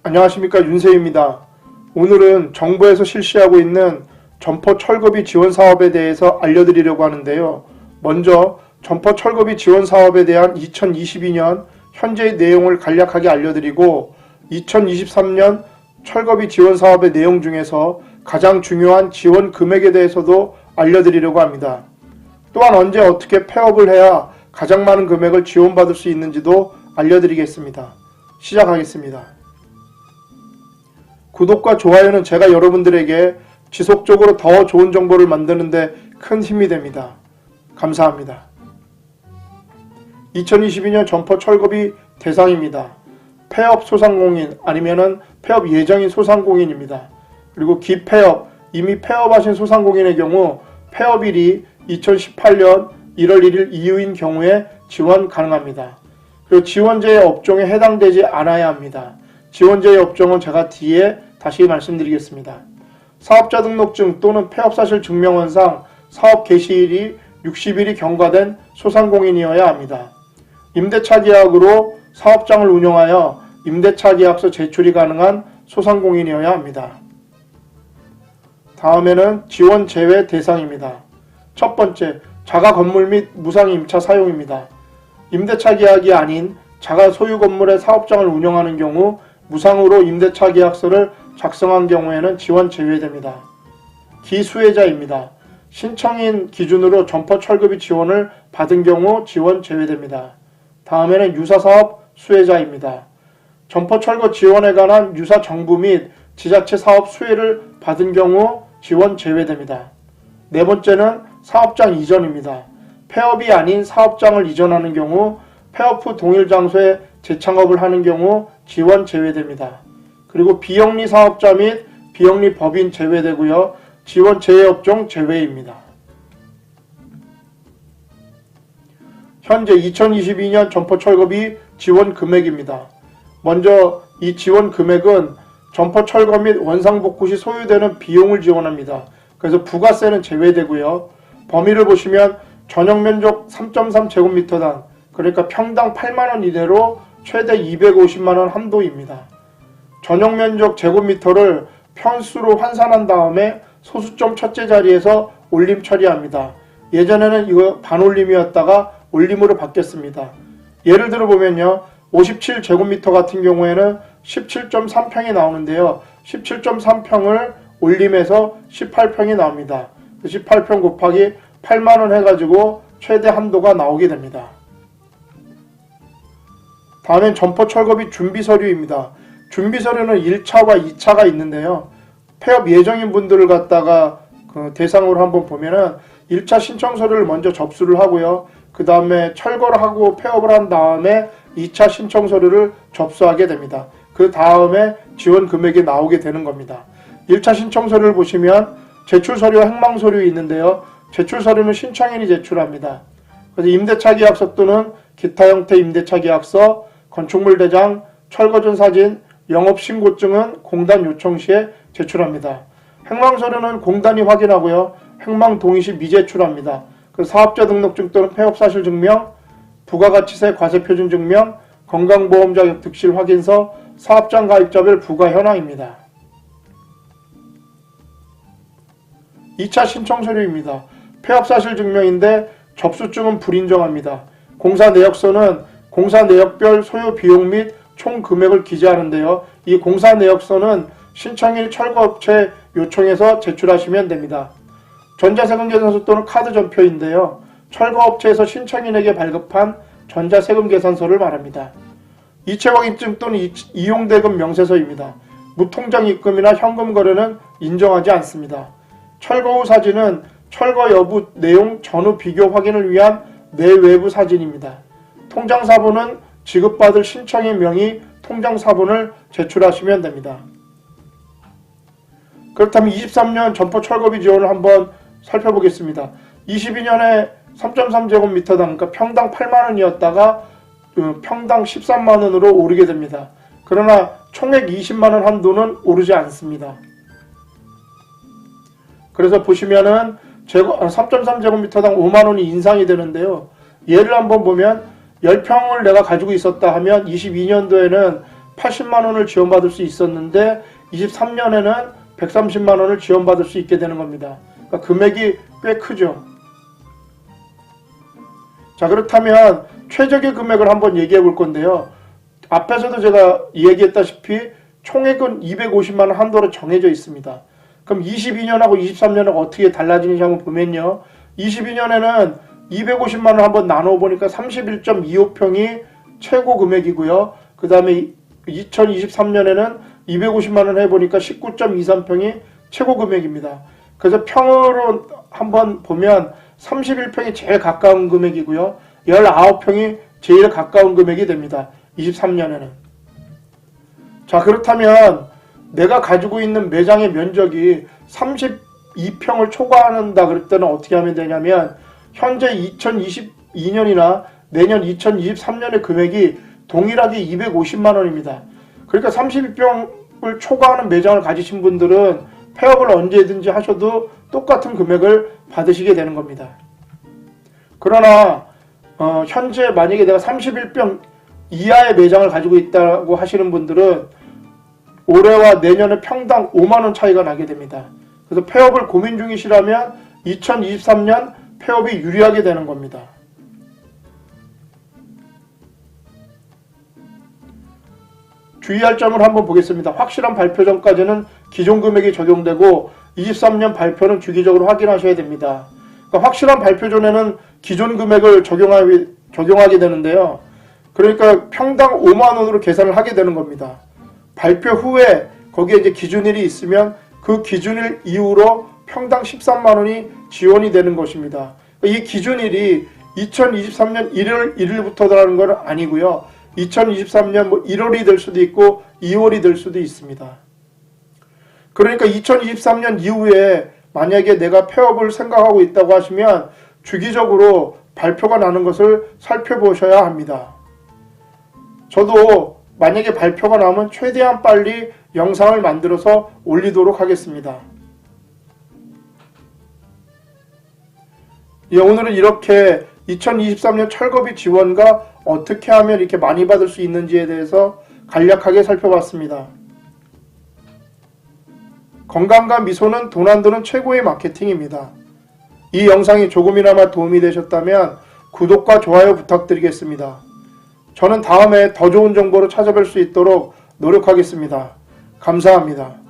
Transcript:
안녕하십니까, 윤세입니다. 오늘은 정부에서 실시하고 있는 점포 철거비 지원 사업에 대해서 알려드리려고 하는데요. 먼저 점포 철거비 지원 사업에 대한 2022년 현재의 내용을 간략하게 알려드리고 2023년 철거비 지원 사업의 내용 중에서 가장 중요한 지원 금액에 대해서도 알려드리려고 합니다. 또한 언제 어떻게 폐업을 해야 가장 많은 금액을 지원받을 수 있는지도 알려드리겠습니다. 시작하겠습니다. 구독과 좋아요는 제가 여러분들에게 지속적으로 더 좋은 정보를 만드는 데 큰 힘이 됩니다. 감사합니다. 2022년 점포 철거비 대상입니다. 폐업 소상공인 아니면은 폐업 예정인 소상공인입니다. 그리고 기폐업, 이미 폐업하신 소상공인의 경우 폐업일이 2018년 1월 1일 이후인 경우에 지원 가능합니다. 그리고 지원제의 업종에 해당되지 않아야 합니다. 지원제의 업종은 제가 뒤에 다시 말씀드리겠습니다. 사업자 등록증 또는 폐업사실 증명원상 사업 개시일이 60일이 경과된 소상공인이어야 합니다. 임대차 계약으로 사업장을 운영하여 임대차 계약서 제출이 가능한 소상공인이어야 합니다. 다음에는 지원 제외 대상입니다. 첫 번째, 자가 건물 및 무상 임차 사용입니다. 임대차 계약이 아닌 자가 소유 건물의 사업장을 운영하는 경우 무상으로 임대차 계약서를 작성한 경우에는 지원 제외됩니다. 기수혜자입니다. 신청인 기준으로 점포 철거비 지원을 받은 경우 지원 제외됩니다. 다음에는 유사사업 수혜자입니다. 점포 철거 지원에 관한 유사 정부 및 지자체 사업 수혜를 받은 경우 지원 제외됩니다. 네 번째는 사업장 이전입니다. 폐업이 아닌 사업장을 이전하는 경우 폐업 후 동일 장소에 재창업을 하는 경우 지원 제외됩니다. 그리고 비영리 사업자 및 비영리 법인 제외되고요. 지원 제외업종 제외입니다. 현재 2022년 점포 철거비 지원 금액입니다. 먼저 이 지원 금액은 점포 철거 및 원상복구 시 소요되는 비용을 지원합니다. 그래서 부가세는 제외되고요. 범위를 보시면 전용 면적 3.3제곱미터당 그러니까 평당 8만원 이내로 최대 250만원 한도입니다. 전용 면적 제곱미터를 편수로 환산한 다음에 소수점 첫째 자리에서 올림 처리합니다. 예전에는 이거 반올림이었다가 올림으로 바뀌었습니다. 예를 들어 보면요. 57제곱미터 같은 경우에는 17.3평이 나오는데요. 17.3평을 올림해서 18평이 나옵니다. 18평 곱하기 8만원 해가지고 최대 한도가 나오게 됩니다. 다음엔 점포 철거비 준비서류입니다. 준비서류는 1차와 2차가 있는데요. 폐업 예정인 분들을 갖다가 대상으로 한번 보면은 1차 신청서류를 먼저 접수를 하고요. 그 다음에 철거를 하고 폐업을 한 다음에 2차 신청서류를 접수하게 됩니다. 그 다음에 지원 금액이 나오게 되는 겁니다. 1차 신청서류를 보시면 제출서류와 행망서류 있는데요. 제출서류는 신청인이 제출합니다. 그래서 임대차 계약서 또는 기타 형태 임대차 계약서, 건축물 대장, 철거 전 사진, 영업신고증은 공단 요청 시에 제출합니다. 행망서류는 공단이 확인하고요. 행망 동의 시 미제출합니다. 그 사업자 등록증 또는 폐업사실 증명, 부가가치세 과세표준 증명, 건강보험자 득실 확인서, 사업장 가입자별 부가 현황입니다. 2차 신청 서류입니다. 폐업사실 증명인데 접수증은 불인정합니다. 공사 내역서는 공사 내역별 소요 비용 및 총 금액을 기재하는데요. 이 공사 내역서는 신청일 철거업체 요청해서 제출하시면 됩니다. 전자세금 계산서 또는 카드 전표인데요. 철거업체에서 신청인에게 발급한 전자세금 계산서를 말합니다. 이체확인증 또는 이용대금 명세서입니다. 무통장 입금이나 현금 거래는 인정하지 않습니다. 철거 후 사진은 철거 여부 내용 전후 비교 확인을 위한 내외부 사진입니다. 통장사본은 지급받을 신청인 명의 통장사본을 제출하시면 됩니다. 그렇다면 23년 점포 철거비 지원을 한번 살펴보겠습니다. 22년에 3.3제곱미터당 그러니까 평당 8만원이었다가 평당 13만원으로 오르게 됩니다. 그러나 총액 20만원 한도는 오르지 않습니다. 그래서 보시면은 3.3제곱미터당 5만원이 인상이 되는데요. 예를 한번 보면 10평을 내가 가지고 있었다 하면 22년도에는 80만 원을 지원받을 수 있었는데 23년에는 130만 원을 지원받을 수 있게 되는 겁니다. 그러니까 금액이 꽤 크죠. 자, 그렇다면 최적의 금액을 한번 얘기해 볼 건데요. 앞에서도 제가 얘기했다시피 총액은 250만 원 한도로 정해져 있습니다. 그럼 22년하고 23년은 어떻게 달라지는지 한번 보면요. 22년에는 250만 원 한번 나눠 보니까 31.25평이 최고 금액이고요. 그 다음에 2023년에는 250만 원 해보니까 19.23평이 최고 금액입니다. 그래서 평으로 한번 보면 31평이 제일 가까운 금액이고요. 19평이 제일 가까운 금액이 됩니다. 23년에는. 자, 그렇다면 내가 가지고 있는 매장의 면적이 32평을 초과한다 그럴 때는 어떻게 하면 되냐면 현재 2022년이나 내년 2023년의 금액이 동일하게 250만 원입니다. 그러니까 32평을 초과하는 매장을 가지신 분들은 폐업을 언제든지 하셔도 똑같은 금액을 받으시게 되는 겁니다. 그러나 현재 만약에 내가 31평 이하의 매장을 가지고 있다고 하시는 분들은 올해와 내년에 평당 5만 원 차이가 나게 됩니다. 그래서 폐업을 고민 중이시라면 2023년 폐업이 유리하게 되는 겁니다. 주의할 점을 한번 보겠습니다. 확실한 발표 전까지는 기존 금액이 적용되고 23년 발표는 주기적으로 확인하셔야 됩니다. 그러니까 확실한 발표 전에는 기존 금액을 적용하게 되는데요. 그러니까 평당 5만 원으로 계산을 하게 되는 겁니다. 발표 후에 거기에 이제 기준일이 있으면 그 기준일 이후로 평당 13만 원이 지원이 되는 것입니다. 이 기준일이 2023년 1월 1일부터라는 건 아니고요. 2023년 1월이 될 수도 있고 2월이 될 수도 있습니다. 그러니까 2023년 이후에 만약에 내가 폐업을 생각하고 있다고 하시면 주기적으로 발표가 나는 것을 살펴보셔야 합니다. 저도 만약에 발표가 나오면 최대한 빨리 영상을 만들어서 올리도록 하겠습니다. 예, 오늘은 이렇게 2023년 철거비 지원과 어떻게 하면 이렇게 많이 받을 수 있는지에 대해서 간략하게 살펴봤습니다. 건강과 미소는 돈 안 드는 최고의 마케팅입니다. 이 영상이 조금이나마 도움이 되셨다면 구독과 좋아요 부탁드리겠습니다. 저는 다음에 더 좋은 정보로 찾아뵐 수 있도록 노력하겠습니다. 감사합니다.